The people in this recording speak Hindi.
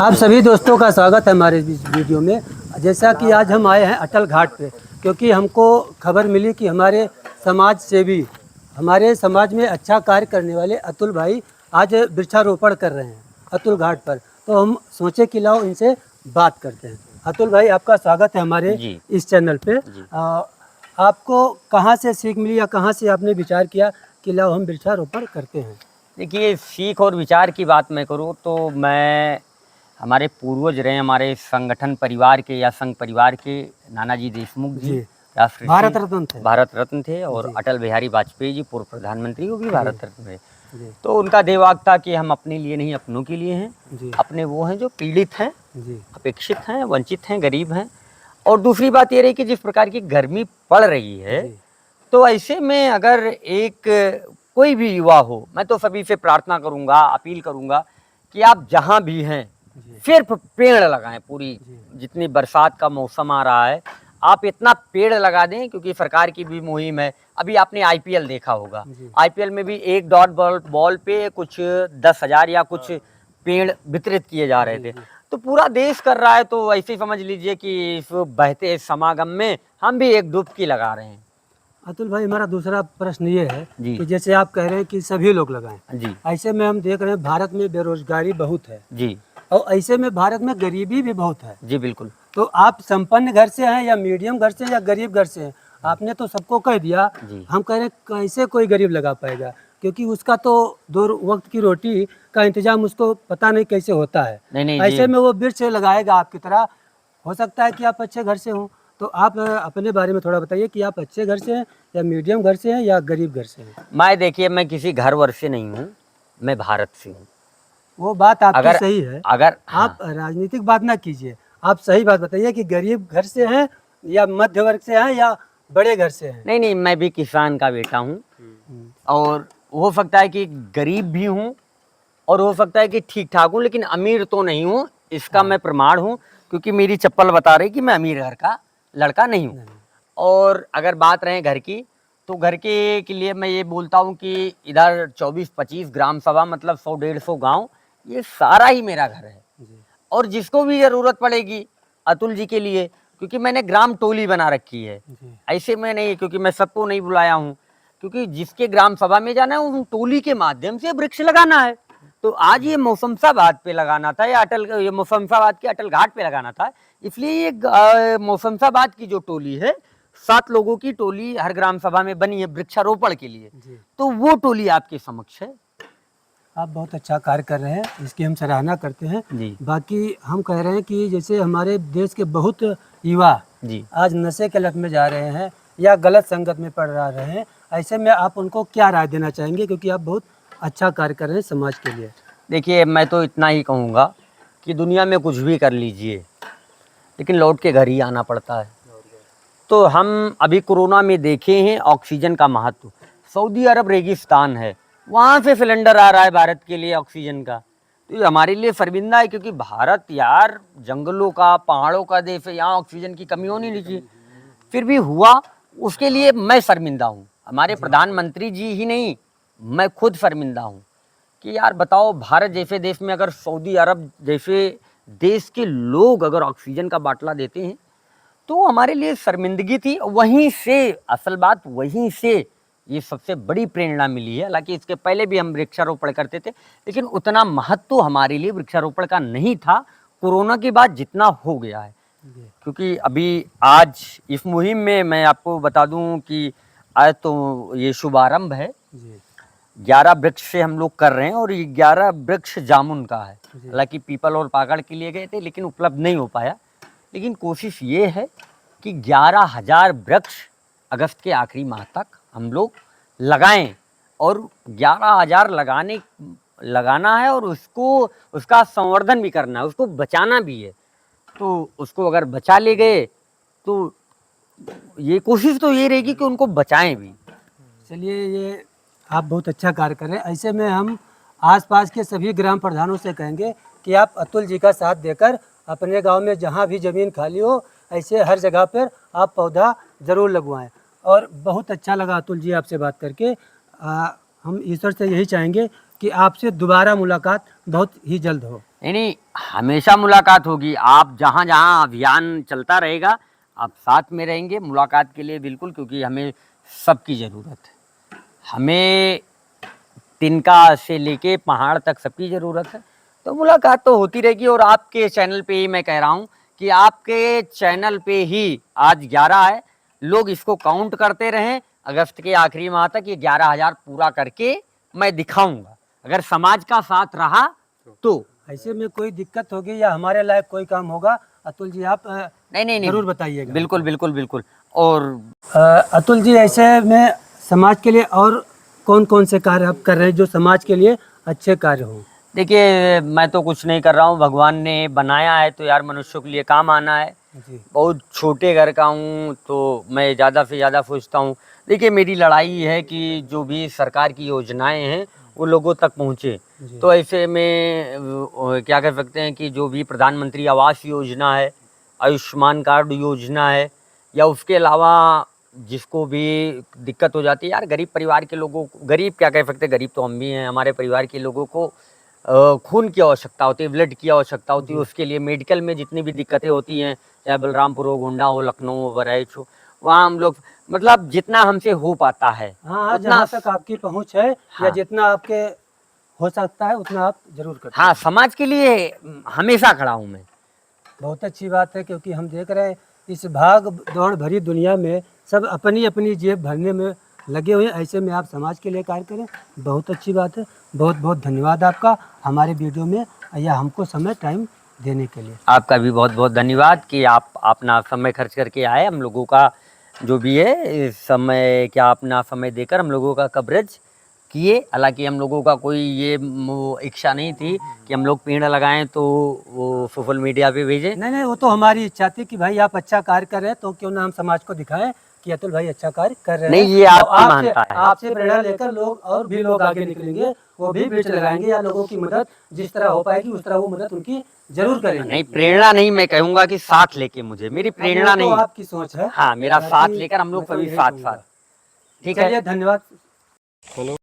आप सभी दोस्तों का स्वागत है हमारे इस वीडियो में। जैसा कि आज हम आए हैं अटल घाट पे, क्योंकि हमको खबर मिली कि हमारे समाज सेवी, हमारे समाज में अच्छा कार्य करने वाले अतुल भाई आज वृक्षारोपण कर रहे हैं अतुल घाट पर। तो हम सोचे कि लाओ इनसे बात करते हैं। अतुल भाई, आपका स्वागत है हमारे इस चैनल पे। आपको कहाँ से सीख मिली या कहाँ से आपने विचार किया कि लाओ हम वृक्षारोपण करते हैं? देखिए, सीख और विचार की बात मैं करूँ तो मैं हमारे पूर्वज रहे, हमारे संगठन परिवार के या संघ परिवार के नानाजी देशमुख जी राष्ट्रपति भारत रत्न थे और अटल बिहारी वाजपेयी जी पूर्व प्रधानमंत्री, वो भी भारत रत्न थे। तो उनका देवाक था कि हम अपने लिए नहीं अपनों के लिए हैं। अपने वो हैं जो पीड़ित हैं, अपेक्षित हैं, वंचित हैं, गरीब हैं। और दूसरी बात ये रही कि जिस प्रकार की गर्मी पड़ रही है, तो ऐसे में अगर एक कोई भी युवा हो, मैं तो सभी से प्रार्थना करूंगा, अपील करूंगा कि आप जहां भी हैं सिर्फ पेड़ लगाएं। पूरी जितनी बरसात का मौसम आ रहा है, आप इतना पेड़ लगा दें, क्योंकि सरकार की भी मुहिम है। अभी आपने आईपीएल देखा होगा, आईपीएल में भी एक डॉट बॉल पे कुछ 10,000 या कुछ पेड़ वितरित किए जा रहे थे। तो पूरा देश कर रहा है, तो ऐसे ही समझ लीजिए कि इस बहते समागम में हम भी एक डुबकी लगा रहे हैं। अतुल भाई, हमारा दूसरा प्रश्न ये है कि जैसे आप कह रहे हैं कि सभी लोग लगाएं जी, ऐसे में हम देख रहे हैं भारत में बेरोजगारी बहुत है जी, और ऐसे में भारत में गरीबी भी बहुत है जी। बिल्कुल। तो आप संपन्न घर से हैं या मीडियम घर से या गरीब घर से हैं? आपने तो सबको कह दिया। हम कह रहे हैं कैसे कोई गरीब लगा पाएगा, क्योंकि उसका तो 2 वक्त की रोटी का इंतजाम उसको पता नहीं कैसे होता है। नहीं, ऐसे में वो वृक्ष लगाएगा आपकी तरह। हो सकता है कि आप अच्छे घर से हों, तो आप अपने बारे में थोड़ा बताइए कि आप अच्छे घर से हैं या मीडियम घर से हैं या गरीब घर से हैं? देखिए, मैं किसी घर वर से नहीं हूँ, मैं भारत से हूँ। वो बात आपकी सही है। अगर आप राजनीतिक बात ना कीजिए, आप सही बात बताइए कि गरीब घर से हैं या मध्य वर्ग से हैं या बड़े घर से हैं? नहीं, मैं भी किसान का बेटा हूँ, और हो सकता है कि गरीब भी हूँ और हो सकता है कि ठीक ठाक हूँ, लेकिन अमीर तो नहीं हूँ। इसका मैं प्रमाण हूँ, क्योंकि मेरी चप्पल बता रही कि मैं अमीर घर का लड़का नहीं हूँ। और अगर बात रहे घर की, तो घर के लिए मैं ये बोलता हूँ कि इधर 24-25 ग्राम सभा, मतलब 100-150 गांव, ये सारा ही मेरा घर है। और जिसको भी जरूरत पड़ेगी अतुल जी के लिए, क्योंकि मैंने ग्राम टोली बना रखी है। ऐसे में नहीं, क्योंकि मैं सबको नहीं बुलाया हूँ, क्योंकि जिसके ग्राम सभा में जाना है उन टोली के माध्यम से वृक्ष लगाना है। तो आज ये मौसमसाबाद पे लगाना था, या ये मौसमसाबाद के अटल घाट पे लगाना था। इसलिए ये मौसमसाबाद की जो टोली है, 7 लोगों की टोली हर ग्राम सभा में बनी है वृक्षारोपण के लिए। तो वो टोली आपके समक्ष है। आप बहुत अच्छा कार्य कर रहे हैं, इसकी हम सराहना करते हैं। बाकी हम कह रहे हैं कि जैसे हमारे देश के बहुत युवा आज नशे के लत में जा रहे हैं या गलत संगत में पड़ रहे हैं, ऐसे में आप उनको क्या राय देना चाहेंगे, क्योंकि आप बहुत अच्छा कार्य कर रहे हैं समाज के लिए? देखिए, मैं तो इतना ही कहूँगा कि दुनिया में कुछ भी कर लीजिए, लेकिन लौट के घर ही आना पड़ता है। तो हम अभी कोरोना में देखे हैं ऑक्सीजन का महत्व। सऊदी अरब रेगिस्तान है, वहाँ से सिलेंडर आ रहा है भारत के लिए ऑक्सीजन का। तो ये हमारे लिए शर्मिंदा है, क्योंकि भारत यार जंगलों का, पहाड़ों का देश है, यहाँ ऑक्सीजन की कमी होनी नहीं चाहिए, फिर भी हुआ। उसके लिए मैं शर्मिंदा हूँ। हमारे प्रधानमंत्री जी ही नहीं, मैं खुद शर्मिंदा हूँ कि यार बताओ, भारत जैसे देश में अगर सऊदी अरब जैसे देश के लोग अगर ऑक्सीजन का बाटला देते हैं, तो हमारे लिए शर्मिंदगी थी। वहीं से असल बात, वहीं से ये सबसे बड़ी प्रेरणा मिली है। हालांकि इसके पहले भी हम वृक्षारोपण करते थे, लेकिन उतना महत्व हमारे लिए वृक्षारोपण का नहीं था कोरोना के बाद जितना हो गया है। क्योंकि अभी आज इस मुहिम में मैं आपको बता दूं कि आज तो ये शुभारंभ है। 11 वृक्ष से हम लोग कर रहे हैं, और ये 11 वृक्ष जामुन का है। हालांकि पीपल और पाकड़ के लिए गए थे, लेकिन उपलब्ध नहीं हो पाया। लेकिन कोशिश ये है कि 11,000 वृक्ष अगस्त के आखिरी माह तक हम लोग लगाएं, और 11,000 लगाना है, और उसका संवर्धन भी करना है, उसको बचाना भी है। तो उसको अगर बचा ले गए तो ये कोशिश तो ये रहेगी कि उनको बचाएं भी। चलिए, ये आप बहुत अच्छा कार्य कर रहे हैं। ऐसे में हम आसपास के सभी ग्राम प्रधानों से कहेंगे कि आप अतुल जी का साथ देकर अपने गांव में जहां भी ज़मीन खाली हो, ऐसे हर जगह पर आप पौधा ज़रूर लगवाएं। और बहुत अच्छा लगा अतुल जी आपसे बात करके। हम ईश्वर से यही चाहेंगे कि आपसे दोबारा मुलाकात बहुत ही जल्द हो। नहीं, हमेशा मुलाकात होगी। आप जहाँ जहाँ अभियान चलता रहेगा, आप साथ में रहेंगे मुलाकात के लिए बिल्कुल, क्योंकि हमें सबकी ज़रूरत है। हमें तिनका से लेके पहाड़ तक सबकी ज़रूरत है। तो मुलाकात तो होती रहेगी। और आपके चैनल पे ही मैं कह रहा हूँ कि आपके चैनल पे ही आज 11 है, लोग इसको काउंट करते रहें। अगस्त के आखिरी माह तक ये 11,000 पूरा करके मैं दिखाऊंगा, अगर समाज का साथ रहा तो। ऐसे में कोई दिक्कत होगी या हमारे लायक कोई काम होगा, अतुल जी आप नहीं नहीं नहीं, जरूर बताइएगा। बिल्कुल बिल्कुल बिल्कुल। और अतुल जी, ऐसे में समाज के लिए और कौन कौन से कार्य आप कर रहे हैं जो समाज के लिए अच्छे कार्य हों? देखिए, मैं तो कुछ नहीं कर रहा हूँ, भगवान ने बनाया है तो यार मनुष्यों के लिए काम आना है। जी बहुत छोटे घर का हूँ तो मैं ज़्यादा से ज़्यादा सोचता हूँ। देखिए, मेरी लड़ाई है कि जो भी सरकार की योजनाएं हैं वो लोगों तक पहुँचे। जी तो ऐसे में क्या कह सकते हैं कि जो भी प्रधानमंत्री आवास योजना है, आयुष्मान कार्ड योजना है, या उसके अलावा जिसको भी दिक्कत हो जाती है यार, गरीब परिवार के लोगों को, गरीब क्या कह सकते हैं, गरीब तो हम भी हैं, हमारे परिवार के लोगों को खून की आवश्यकता होती है, ब्लड की आवश्यकता होती है। जी। उसके लिए मेडिकल में जितनी भी दिक्कतें होती हैं, चाहे बलरामपुर हो, गोंडा हो, लखनऊ हो, बहराइच हो, वहाँ हम लोग मतलब जितना हमसे हो पाता है हाँ हाँ, उतना। जहाँ तक आपकी पहुँच है या हाँ जितना आपके हो सकता है उतना आप जरूर करते हाँ, हैं। समाज के लिए हमेशा खड़ा हूँ मैं। बहुत अच्छी बात है, क्योंकि हम देख रहे हैं इस भाग दौड़ भरी दुनिया में सब अपनी अपनी जेब भरने में लगे हुए हैं। ऐसे में आप समाज के लिए कार्य करें, बहुत अच्छी बात है। बहुत बहुत धन्यवाद आपका हमारे वीडियो में या हमको समय टाइम देने के लिए। आपका भी बहुत बहुत धन्यवाद कि आप अपना समय खर्च करके आए, हम लोगों का जो भी है इस समय क्या अपना समय देकर हम लोगों का कवरेज किए। हालांकि हम लोगों का कोई ये इच्छा नहीं थी कि हम लोग पेड़ लगाएं तो वो सोशल मीडिया पे भेजें। नहीं नहीं, वो तो हमारी इच्छा थी कि भाई आप अच्छा कार्य कर रहे हैं तो क्यों ना हम समाज को दिखाएं कि अतुल भाई अच्छा कार्य कर रहे नहीं, हैं। ये और आपकी आपसे मानता है। आपसे प्रेरणा लेकर लोग और भी लोग आगे निकलेंगे, वो भी वृक्ष लगाएंगे या लोगों की मदद जिस तरह हो पाएगी उस तरह वो मदद उनकी जरूर करेंगे। नहीं, प्रेरणा नहीं, मैं कहूँगा कि साथ लेके, मुझे मेरी अब वो प्रेरणा तो नहीं। आपकी सोच है। हाँ, मेरा साथ बाकी लेकर हम मैं लोग तो सभी यही साथ कहूँगा। साथ। ठीक है। चलिए, धन्यवाद।